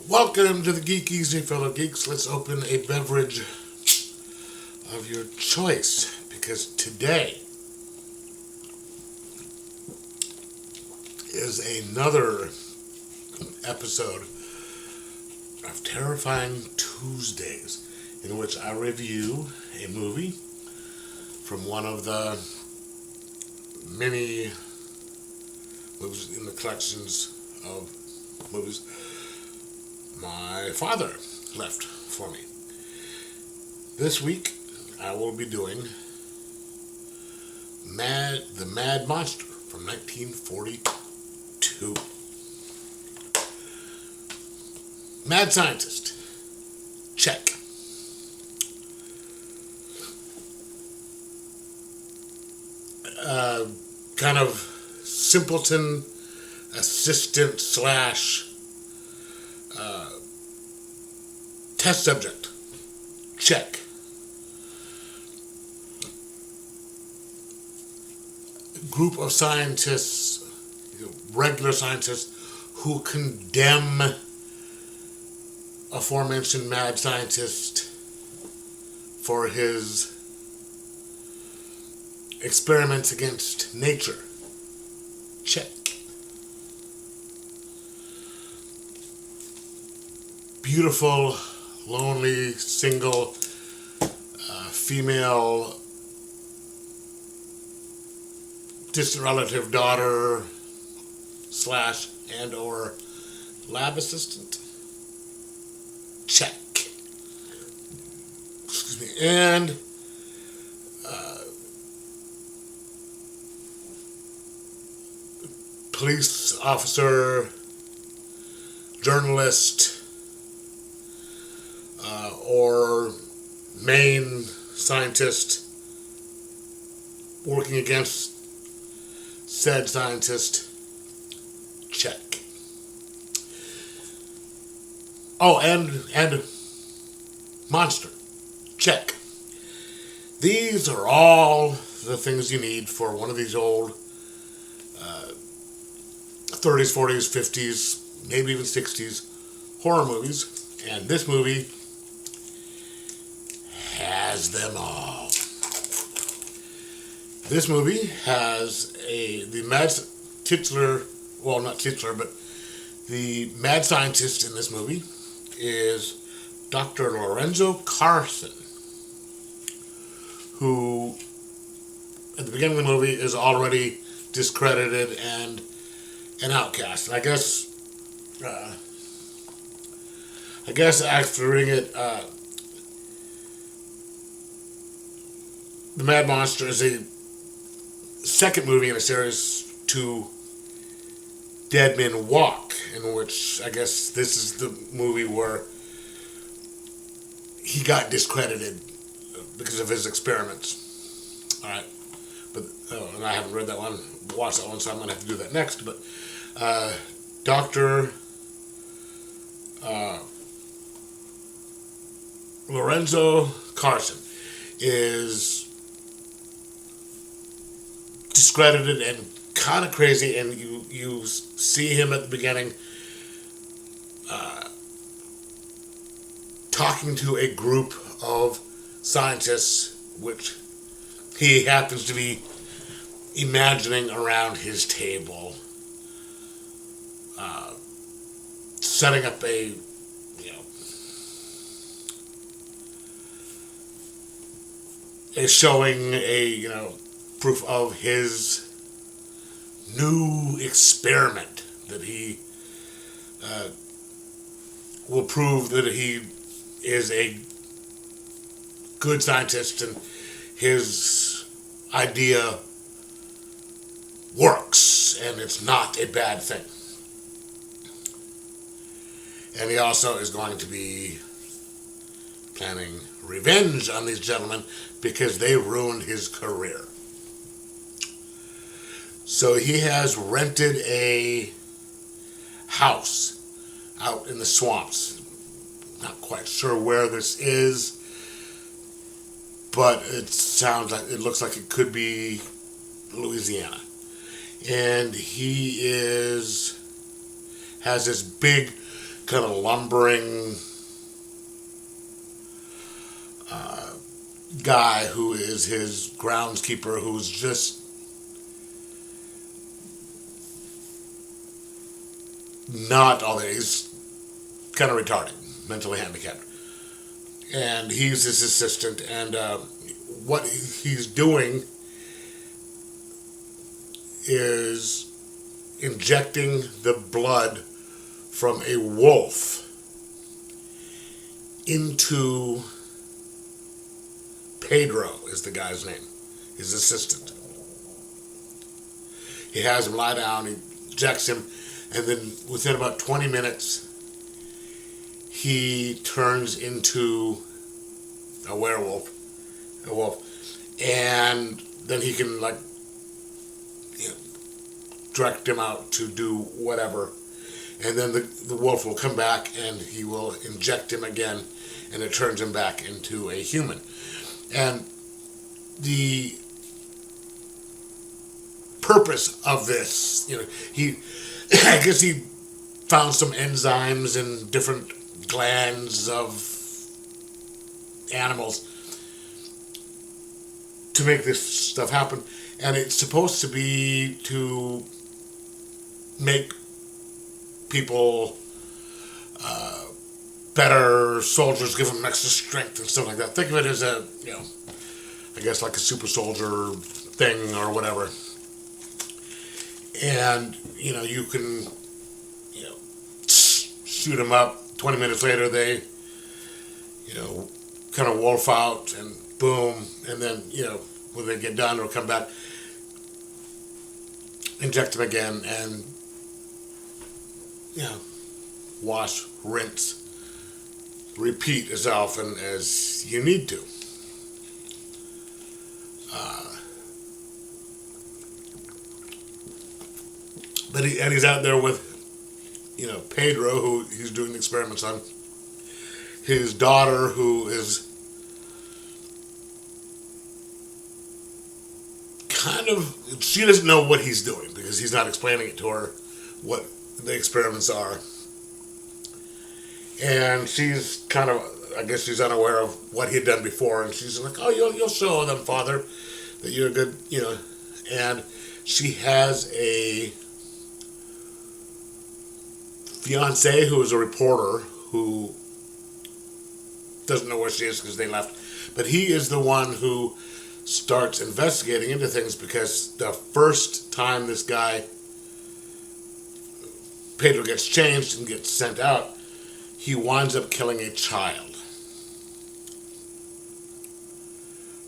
Welcome to the Geek Easy, fellow geeks. Let's open a beverage of your choice because today is another episode of Terrifying Tuesdays in which I review a movie from one of the many movies in the collections of movies my father left for me. This week I will be doing The Mad Monster from 1942. Mad Scientist. Check. Kind of simpleton assistant slash test subject. Check. Group of scientists, regular scientists, who condemn aforementioned mad scientist for his experiments against nature. Check. Beautiful, lonely, single, female, distant relative daughter slash and or lab assistant. Check. Excuse me. And police officer, journalist, or main scientist working against said scientist. Check. Oh, and monster. Check. These are all the things you need for one of these old 30s, 40s, 50s, maybe even 60s horror movies. And this movie has them all. This movie has the mad scientist in this movie is Dr. Lorenzo Carson, who at the beginning of the movie is already discredited and an outcast. And I guess after reading it, The Mad Monster is a second movie in a series to Dead Men Walk, in which I guess this is the movie where he got discredited because of his experiments. Alright. But and I haven't read that one, watched that one, so I'm going to have to do that next. But Dr. Lorenzo Carson is discredited and kind of crazy, and you see him at the beginning talking to a group of scientists, which he happens to be imagining around his table, setting up showing proof of his new experiment that he will prove that he is a good scientist and his idea works and it's not a bad thing. And he also is going to be planning revenge on these gentlemen because they ruined his career. So he has rented a house out in the swamps. Not quite sure where this is, but it looks like it could be Louisiana. And he has this big kind of lumbering guy who is his groundskeeper, who's just not all that. He's kind of retarded, mentally handicapped. And he's his assistant, and what he's doing is injecting the blood from a wolf into Pedro, is the guy's name, his assistant. He has him lie down, he injects him, and then within about 20 minutes, he turns into a werewolf, and then he can direct him out to do whatever, and then the wolf will come back and he will inject him again, and it turns him back into a human. And the purpose of this, I guess he found some enzymes in different glands of animals to make this stuff happen, and it's supposed to be to make people better soldiers, give them extra strength and stuff like that. Think of it as I guess like a super soldier thing or whatever. And you can shoot them up. 20 minutes later, they kind of wolf out, and boom, and then when they get done, they'll come back, inject them again, and wash, rinse, repeat as often as you need to. But he's out there with Pedro, who he's doing the experiments on. His daughter, who is she doesn't know what he's doing because he's not explaining it to her what the experiments are. And she's I guess she's unaware of what he'd done before, and she's like, "Oh, you'll show them, Father, that you're good," And she has a fiance who is a reporter who doesn't know where she is because they left, but he is the one who starts investigating into things, because the first time this guy Pedro gets changed and gets sent out, he winds up killing a child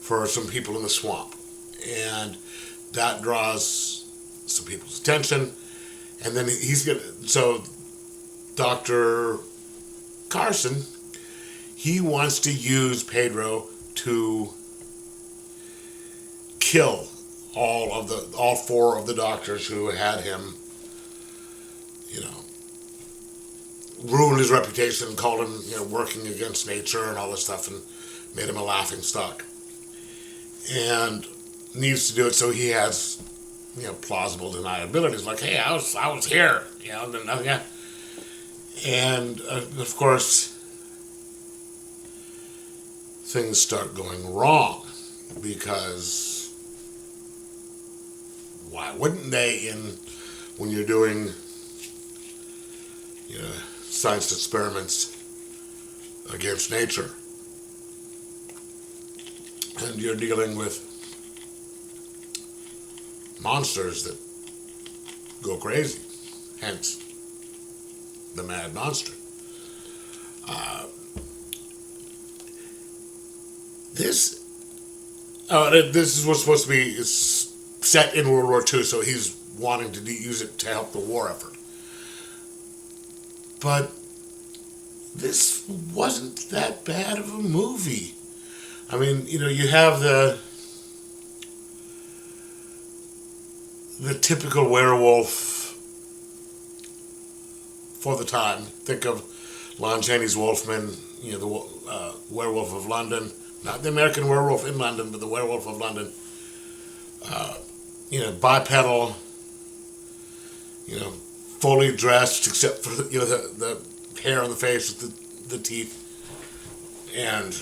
for some people in the swamp, and that draws some people's attention. And then so Dr. Carson, he wants to use Pedro to kill all four of the doctors who had him, ruined his reputation, called him, working against nature and all this stuff, and made him a laughing stock. And needs to do it so he has, plausible deniability. It's like, hey, I was here, and then nothing happened. And of course, things start going wrong, because why wouldn't they? When you're doing, science experiments against nature, and you're dealing with monsters that go crazy, hence the mad monster. This was supposed to be set in World War II, so he's wanting to use it to help the war effort. But this wasn't that bad of a movie. I mean, you have the typical werewolf for the time. Think of Lon Chaney's Wolfman, the Werewolf of London. Not the American Werewolf in London, but the Werewolf of London. Bipedal, fully dressed, except for the hair on the face with the teeth, and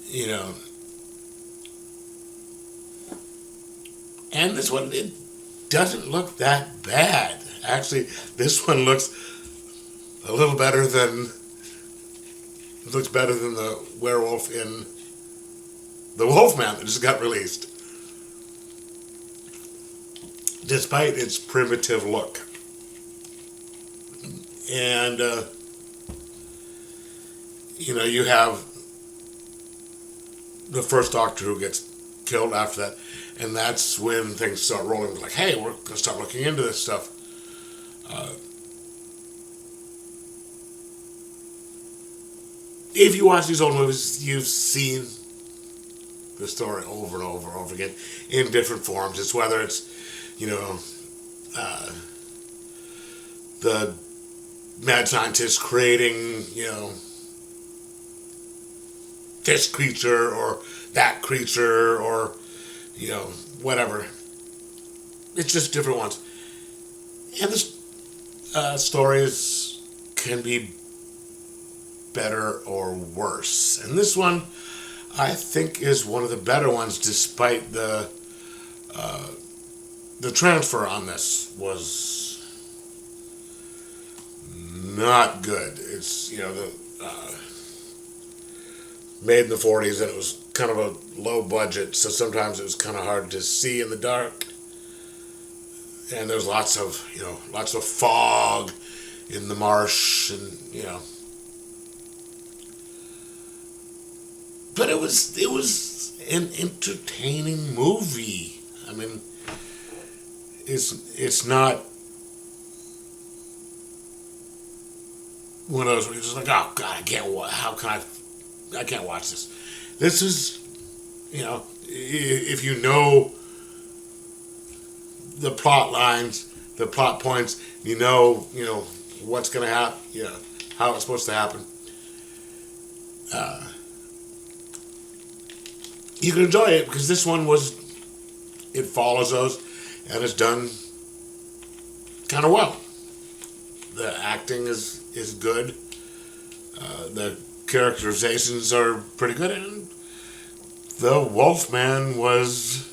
you know. And this one, it doesn't look that bad. Actually, this one looks a little better than the werewolf in The Wolfman that just got released, despite its primitive look. And you have the first Doctor who gets killed after that, and that's when things start rolling. Like, hey, we're gonna start looking into this stuff. If you watch these old movies, you've seen the story over and over and over again in different forms. It's whether it's, the mad scientist creating, this creature or that creature or, whatever. It's just different ones. And the stories can be better or worse. And this one, I think, is one of the better ones, despite the transfer on this was not good. It's made in the 40s, and it was kind of a low budget, so sometimes it was kind of hard to see in the dark. And there's lots of fog in the marsh, and but it was an entertaining movie. I mean, it's not one of those where you're just like, oh God, I can't watch this. This is, if you know the plot lines, the plot points, you know what's going to happen, how it's supposed to happen. You can enjoy it because this one it follows those and it's done kind of well. The acting is good. The characterizations are pretty good, and the Wolfman was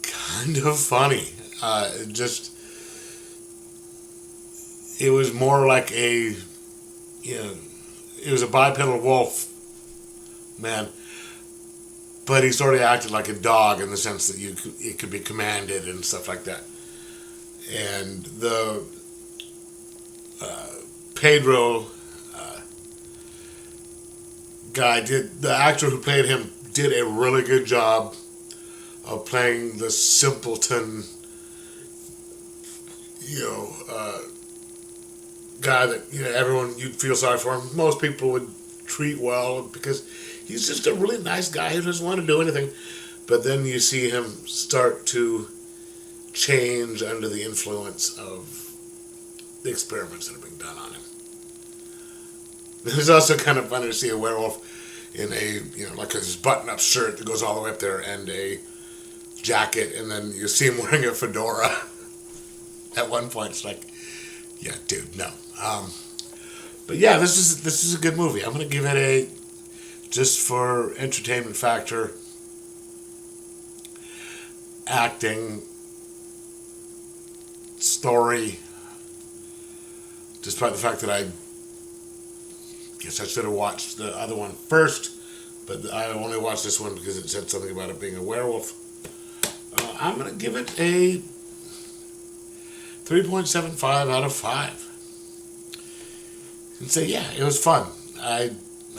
kind of funny. It was more like it was a bipedal wolf man, but he sort of acted like a dog in the sense that it could be commanded and stuff like that. And the Pedro the actor who played him did a really good job of playing the simpleton, guy that everyone, you'd feel sorry for him. Most people would treat well because he's just a really nice guy who doesn't want to do anything. But then you see him start to change under the influence of the experiments that are being done on him. It's also kind of funny to see a werewolf in a, like his button-up shirt that goes all the way up there and a jacket, and then you see him wearing a fedora. At one point, it's like, yeah, dude, no. But yeah, this is a good movie. I'm going to give it just for entertainment factor, acting, story, despite the fact that I guess I should have watched the other one first, but I only watched this one because it said something about it being a werewolf. I'm going to give it a 3.75 out of 5. And say, yeah, it was fun. I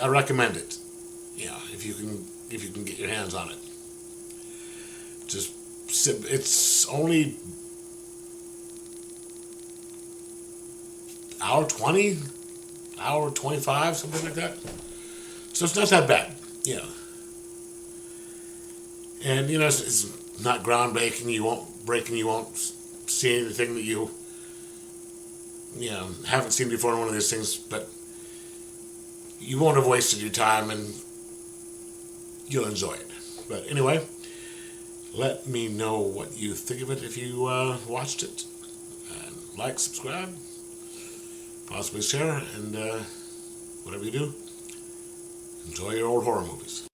recommend it. If you can get your hands on it. It's only hour 20, hour 25, something like that. So it's not that bad, And it's not groundbreaking. You won't see anything that you haven't seen before in one of these things, but you won't have wasted your time and you'll enjoy it. But anyway, let me know what you think of it if you watched it. And like, subscribe, possibly share, and whatever you do, enjoy your old horror movies.